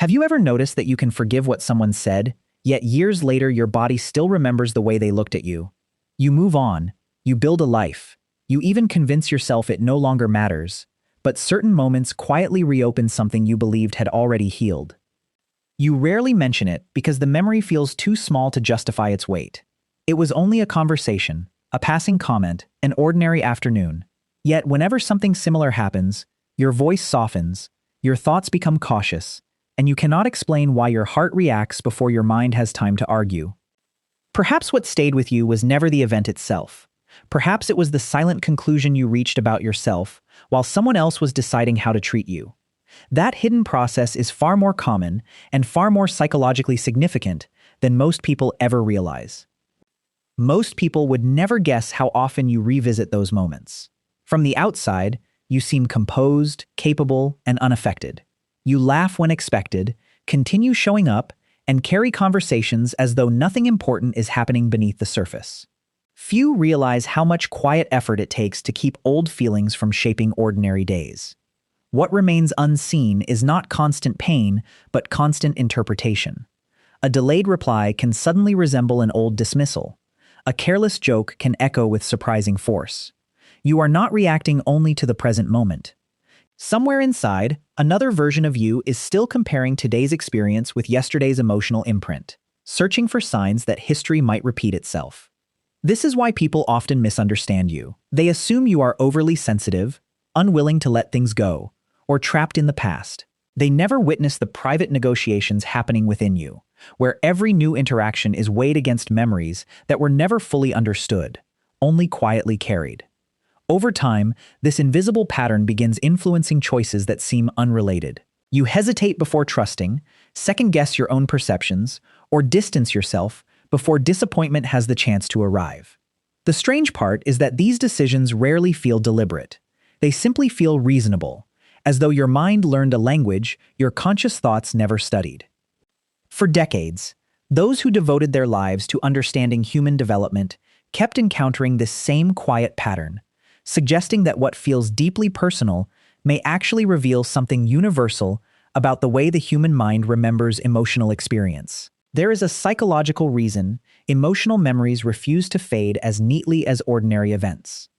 Have you ever noticed that you can forgive what someone said, yet years later your body still remembers the way they looked at you? You move on, you build a life, you even convince yourself it no longer matters, but certain moments quietly reopen something you believed had already healed. You rarely mention it because the memory feels too small to justify its weight. It was only a conversation, a passing comment, an ordinary afternoon. Yet whenever something similar happens, your voice softens, your thoughts become cautious, and you cannot explain why your heart reacts before your mind has time to argue. Perhaps what stayed with you was never the event itself. Perhaps it was the silent conclusion you reached about yourself while someone else was deciding how to treat you. That hidden process is far more common and far more psychologically significant than most people ever realize. Most people would never guess how often you revisit those moments. From the outside, you seem composed, capable, and unaffected. You laugh when expected, continue showing up, and carry conversations as though nothing important is happening beneath the surface. Few realize how much quiet effort it takes to keep old feelings from shaping ordinary days. What remains unseen is not constant pain, but constant interpretation. A delayed reply can suddenly resemble an old dismissal. A careless joke can echo with surprising force. You are not reacting only to the present moment. Somewhere inside, another version of you is still comparing today's experience with yesterday's emotional imprint, searching for signs that history might repeat itself. This is why people often misunderstand you. They assume you are overly sensitive, unwilling to let things go, or trapped in the past. They never witness the private negotiations happening within you, where every new interaction is weighed against memories that were never fully understood, only quietly carried. Over time, this invisible pattern begins influencing choices that seem unrelated. You hesitate before trusting, second-guess your own perceptions, or distance yourself before disappointment has the chance to arrive. The strange part is that these decisions rarely feel deliberate. They simply feel reasonable, as though your mind learned a language your conscious thoughts never studied. For decades, those who devoted their lives to understanding human development kept encountering this same quiet pattern, suggesting that what feels deeply personal may actually reveal something universal about the way the human mind remembers emotional experience. There is a psychological reason emotional memories refuse to fade as neatly as ordinary events.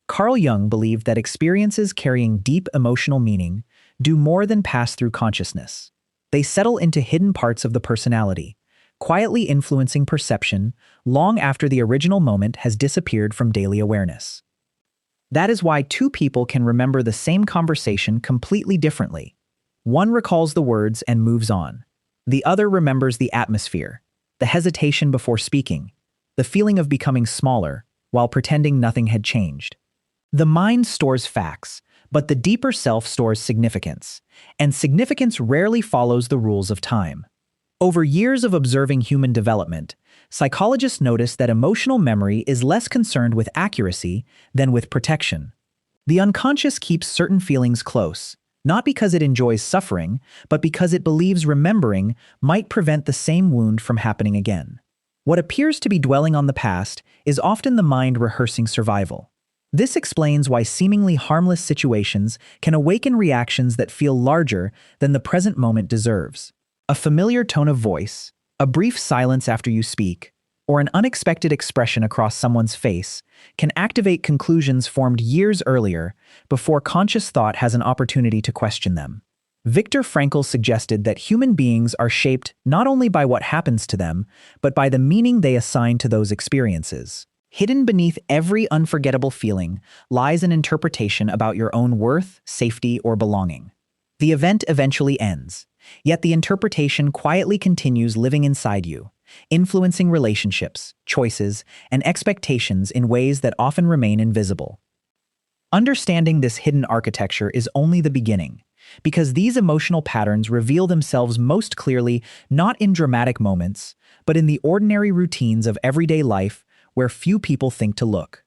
Carl Jung believed that experiences carrying deep emotional meaning do more than pass through consciousness. They settle into hidden parts of the personality, quietly influencing perception long after the original moment has disappeared from daily awareness. That is why two people can remember the same conversation completely differently. One recalls the words and moves on. The other remembers the atmosphere, the hesitation before speaking, the feeling of becoming smaller while pretending nothing had changed. The mind stores facts, but the deeper self stores significance, and significance rarely follows the rules of time. Over years of observing human development, psychologists noticed that emotional memory is less concerned with accuracy than with protection. The unconscious keeps certain feelings close, not because it enjoys suffering, but because it believes remembering might prevent the same wound from happening again. What appears to be dwelling on the past is often the mind rehearsing survival. This explains why seemingly harmless situations can awaken reactions that feel larger than the present moment deserves. A familiar tone of voice, a brief silence after you speak, or an unexpected expression across someone's face can activate conclusions formed years earlier before conscious thought has an opportunity to question them. Viktor Frankl suggested that human beings are shaped not only by what happens to them, but by the meaning they assign to those experiences. Hidden beneath every unforgettable feeling lies an interpretation about your own worth, safety, or belonging. The event eventually ends, yet the interpretation quietly continues living inside you, influencing relationships, choices, and expectations in ways that often remain invisible. Understanding this hidden architecture is only the beginning, because these emotional patterns reveal themselves most clearly not in dramatic moments, but in the ordinary routines of everyday life where few people think to look.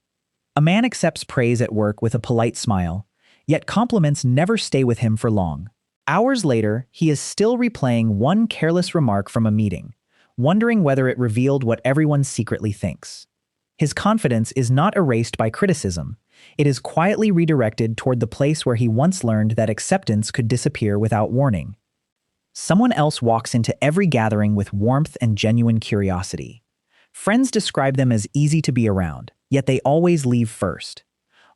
A man accepts praise at work with a polite smile, yet compliments never stay with him for long. Hours later, he is still replaying one careless remark from a meeting, wondering whether it revealed what everyone secretly thinks. His confidence is not erased by criticism. It is quietly redirected toward the place where he once learned that acceptance could disappear without warning. Someone else walks into every gathering with warmth and genuine curiosity. Friends describe them as easy to be around, yet they always leave first.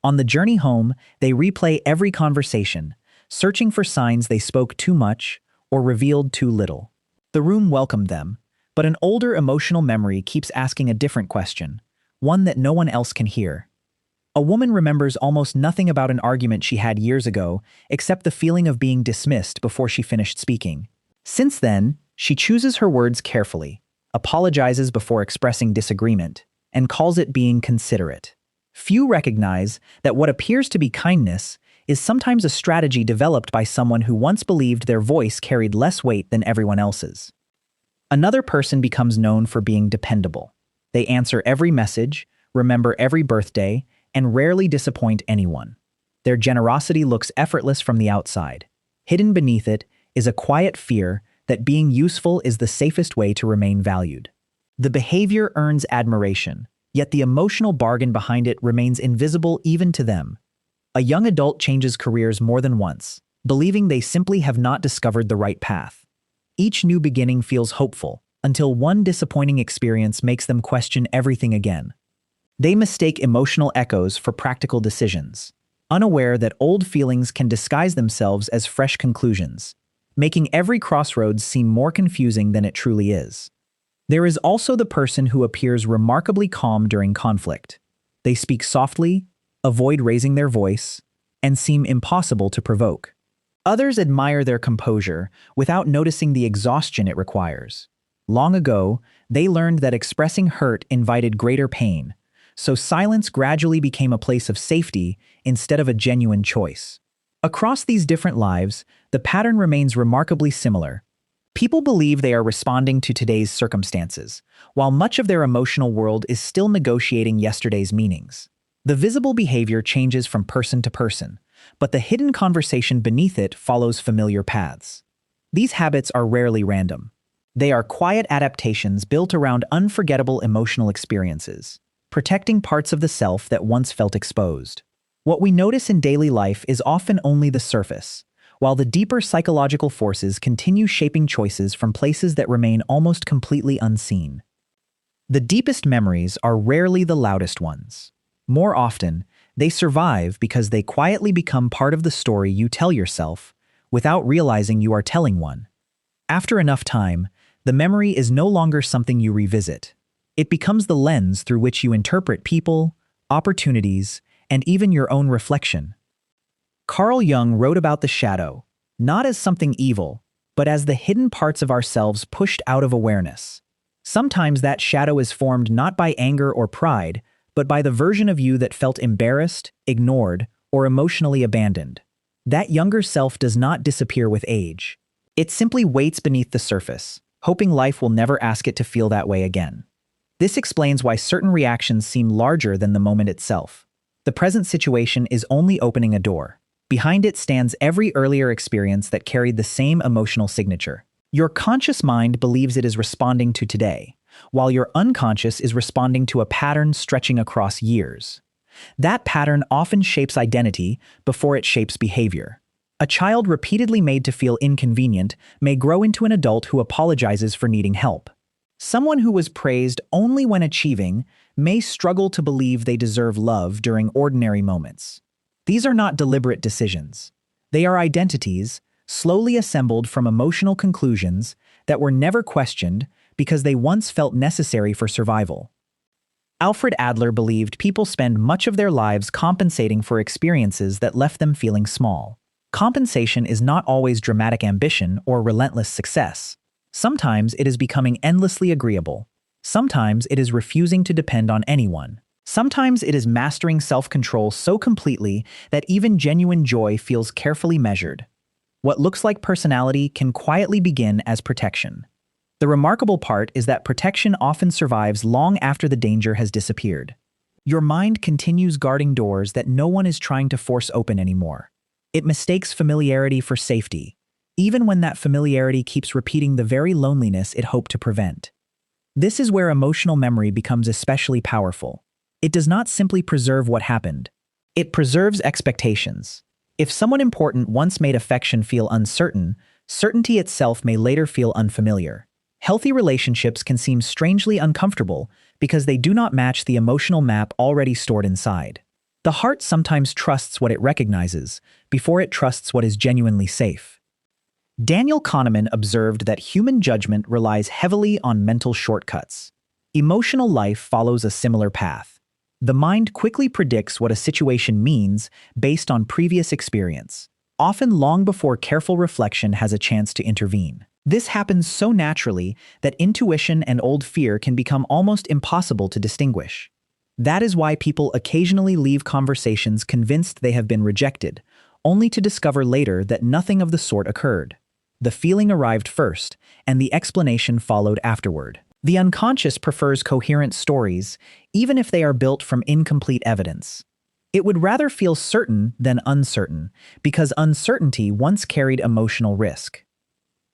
On the journey home, they replay every conversation, searching for signs they spoke too much or revealed too little. The room welcomed them, but an older emotional memory keeps asking a different question, one that no one else can hear. A woman remembers almost nothing about an argument she had years ago, except the feeling of being dismissed before she finished speaking. Since then, she chooses her words carefully, apologizes before expressing disagreement, and calls it being considerate. Few recognize that what appears to be kindness is sometimes a strategy developed by someone who once believed their voice carried less weight than everyone else's. Another person becomes known for being dependable. They answer every message, remember every birthday, and rarely disappoint anyone. Their generosity looks effortless from the outside. Hidden beneath it is a quiet fear that being useful is the safest way to remain valued. The behavior earns admiration, yet the emotional bargain behind it remains invisible even to them. A young adult changes careers more than once, believing they simply have not discovered the right path. Each new beginning feels hopeful, until one disappointing experience makes them question everything again. They mistake emotional echoes for practical decisions, unaware that old feelings can disguise themselves as fresh conclusions, making every crossroads seem more confusing than it truly is. There is also the person who appears remarkably calm during conflict. They speak softly, avoid raising their voice, and seem impossible to provoke. Others admire their composure without noticing the exhaustion it requires. Long ago, they learned that expressing hurt invited greater pain, so silence gradually became a place of safety instead of a genuine choice. Across these different lives, the pattern remains remarkably similar. People believe they are responding to today's circumstances, while much of their emotional world is still negotiating yesterday's meanings. The visible behavior changes from person to person, but the hidden conversation beneath it follows familiar paths. These habits are rarely random. They are quiet adaptations built around unforgettable emotional experiences, protecting parts of the self that once felt exposed. What we notice in daily life is often only the surface, while the deeper psychological forces continue shaping choices from places that remain almost completely unseen. The deepest memories are rarely the loudest ones. More often, they survive because they quietly become part of the story you tell yourself without realizing you are telling one. After enough time, the memory is no longer something you revisit. It becomes the lens through which you interpret people, opportunities, and even your own reflection. Carl Jung wrote about the shadow, not as something evil, but as the hidden parts of ourselves pushed out of awareness. Sometimes that shadow is formed not by anger or pride, but by the version of you that felt embarrassed, ignored, or emotionally abandoned. That younger self does not disappear with age. It simply waits beneath the surface, hoping life will never ask it to feel that way again. This explains why certain reactions seem larger than the moment itself. The present situation is only opening a door. Behind it stands every earlier experience that carried the same emotional signature. Your conscious mind believes it is responding to today, while your unconscious is responding to a pattern stretching across years. That pattern often shapes identity before it shapes behavior. A child repeatedly made to feel inconvenient may grow into an adult who apologizes for needing help. Someone who was praised only when achieving may struggle to believe they deserve love during ordinary moments. These are not deliberate decisions. They are identities, slowly assembled from emotional conclusions that were never questioned because they once felt necessary for survival. Alfred Adler believed people spend much of their lives compensating for experiences that left them feeling small. Compensation is not always dramatic ambition or relentless success. Sometimes it is becoming endlessly agreeable. Sometimes it is refusing to depend on anyone. Sometimes it is mastering self-control so completely that even genuine joy feels carefully measured. What looks like personality can quietly begin as protection. The remarkable part is that protection often survives long after the danger has disappeared. Your mind continues guarding doors that no one is trying to force open anymore. It mistakes familiarity for safety, even when that familiarity keeps repeating the very loneliness it hoped to prevent. This is where emotional memory becomes especially powerful. It does not simply preserve what happened. It preserves expectations. If someone important once made affection feel uncertain, Certainty itself may later feel unfamiliar. Healthy relationships can seem strangely uncomfortable because they do not match the emotional map already stored inside. The heart sometimes trusts what it recognizes before it trusts what is genuinely safe. Daniel Kahneman observed that human judgment relies heavily on mental shortcuts. Emotional life follows a similar path. The mind quickly predicts what a situation means based on previous experience, often long before careful reflection has a chance to intervene. This happens so naturally that intuition and old fear can become almost impossible to distinguish. That is why people occasionally leave conversations convinced they have been rejected, only to discover later that nothing of the sort occurred. The feeling arrived first, and the explanation followed afterward. The unconscious prefers coherent stories, even if they are built from incomplete evidence. It would rather feel certain than uncertain, because uncertainty once carried emotional risk.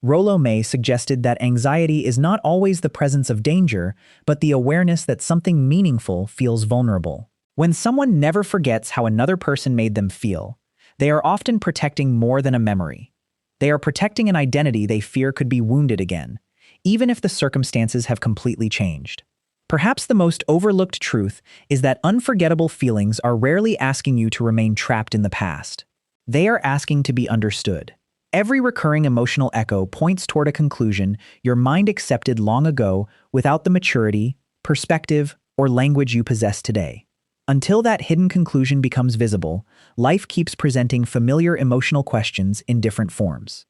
Rollo May suggested that anxiety is not always the presence of danger, but the awareness that something meaningful feels vulnerable. When someone never forgets how another person made them feel, they are often protecting more than a memory. They are protecting an identity they fear could be wounded again, even if the circumstances have completely changed. Perhaps the most overlooked truth is that unforgettable feelings are rarely asking you to remain trapped in the past. They are asking to be understood. Every recurring emotional echo points toward a conclusion your mind accepted long ago without the maturity, perspective, or language you possess today. Until that hidden conclusion becomes visible, life keeps presenting familiar emotional questions in different forms.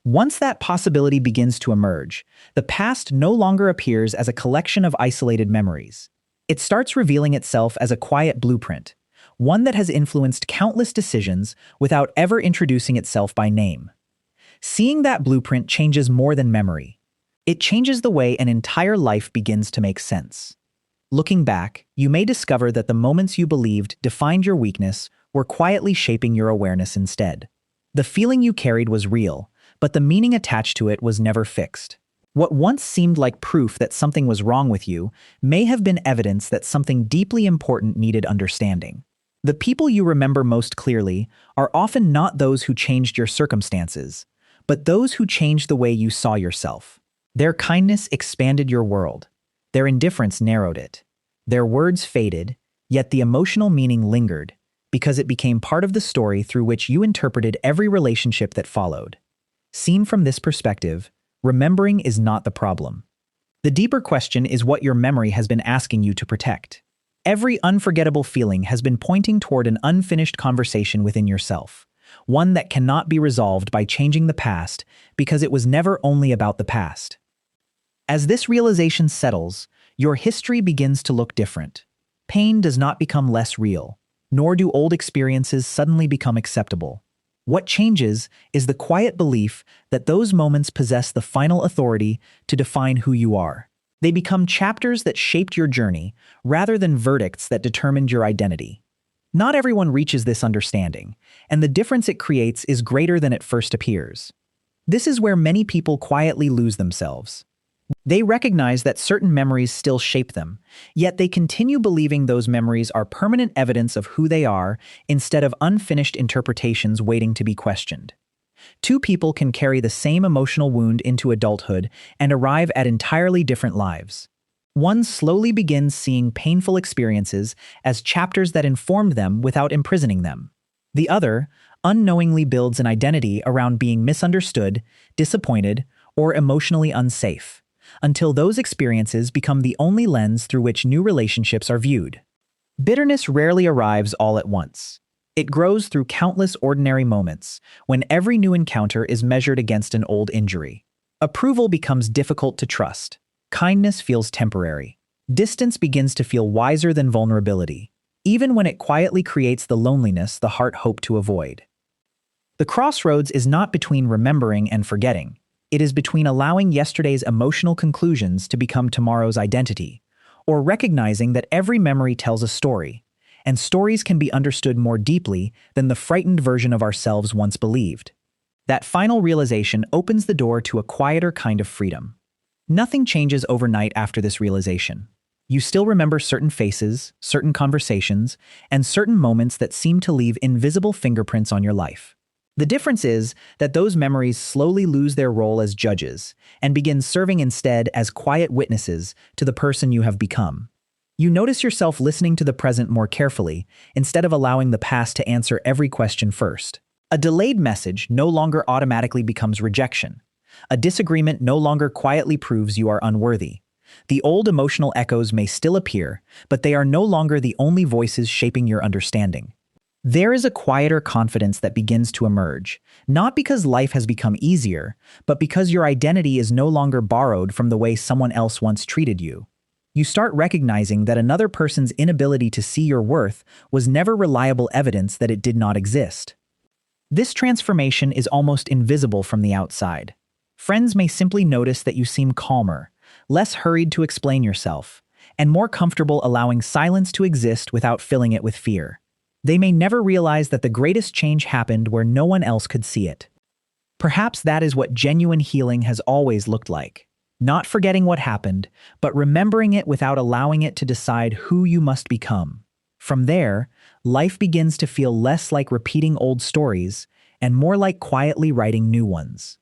Once that possibility begins to emerge, the past no longer appears as a collection of isolated memories. It starts revealing itself as a quiet blueprint, one that has influenced countless decisions without ever introducing itself by name. Seeing that blueprint changes more than memory. It changes the way an entire life begins to make sense. Looking back, you may discover that the moments you believed defined your weakness were quietly shaping your awareness instead. The feeling you carried was real, but the meaning attached to it was never fixed. What once seemed like proof that something was wrong with you may have been evidence that something deeply important needed understanding. The people you remember most clearly are often not those who changed your circumstances, but those who changed the way you saw yourself. Their kindness expanded your world. Their indifference narrowed it. Their words faded, yet the emotional meaning lingered, because it became part of the story through which you interpreted every relationship that followed. Seen from this perspective, remembering is not the problem. The deeper question is what your memory has been asking you to protect. Every unforgettable feeling has been pointing toward an unfinished conversation within yourself, one that cannot be resolved by changing the past because it was never only about the past. As this realization settles, your history begins to look different. Pain does not become less real, nor do old experiences suddenly become acceptable. What changes is the quiet belief that those moments possess the final authority to define who you are. They become chapters that shaped your journey, rather than verdicts that determined your identity. Not everyone reaches this understanding, and the difference it creates is greater than it first appears. This is where many people quietly lose themselves. They recognize that certain memories still shape them, yet they continue believing those memories are permanent evidence of who they are instead of unfinished interpretations waiting to be questioned. Two people can carry the same emotional wound into adulthood and arrive at entirely different lives. One slowly begins seeing painful experiences as chapters that informed them without imprisoning them. The other unknowingly builds an identity around being misunderstood, disappointed, or emotionally unsafe, until those experiences become the only lens through which new relationships are viewed. Bitterness rarely arrives all at once. It grows through countless ordinary moments, when every new encounter is measured against an old injury. Approval becomes difficult to trust. Kindness feels temporary. Distance begins to feel wiser than vulnerability, even when it quietly creates the loneliness the heart hoped to avoid. The crossroads is not between remembering and forgetting. It is between allowing yesterday's emotional conclusions to become tomorrow's identity, or recognizing that every memory tells a story, and stories can be understood more deeply than the frightened version of ourselves once believed. That final realization opens the door to a quieter kind of freedom. Nothing changes overnight after this realization. You still remember certain faces, certain conversations, and certain moments that seem to leave invisible fingerprints on your life. The difference is that those memories slowly lose their role as judges and begin serving instead as quiet witnesses to the person you have become. You notice yourself listening to the present more carefully instead of allowing the past to answer every question first. A delayed message no longer automatically becomes rejection. A disagreement no longer quietly proves you are unworthy. The old emotional echoes may still appear, but they are no longer the only voices shaping your understanding. There is a quieter confidence that begins to emerge, not because life has become easier, but because your identity is no longer borrowed from the way someone else once treated you. You start recognizing that another person's inability to see your worth was never reliable evidence that it did not exist. This transformation is almost invisible from the outside. Friends may simply notice that you seem calmer, less hurried to explain yourself, and more comfortable allowing silence to exist without filling it with fear. They may never realize that the greatest change happened where no one else could see it. Perhaps that is what genuine healing has always looked like. Not forgetting what happened, but remembering it without allowing it to decide who you must become. From there, life begins to feel less like repeating old stories and more like quietly writing new ones.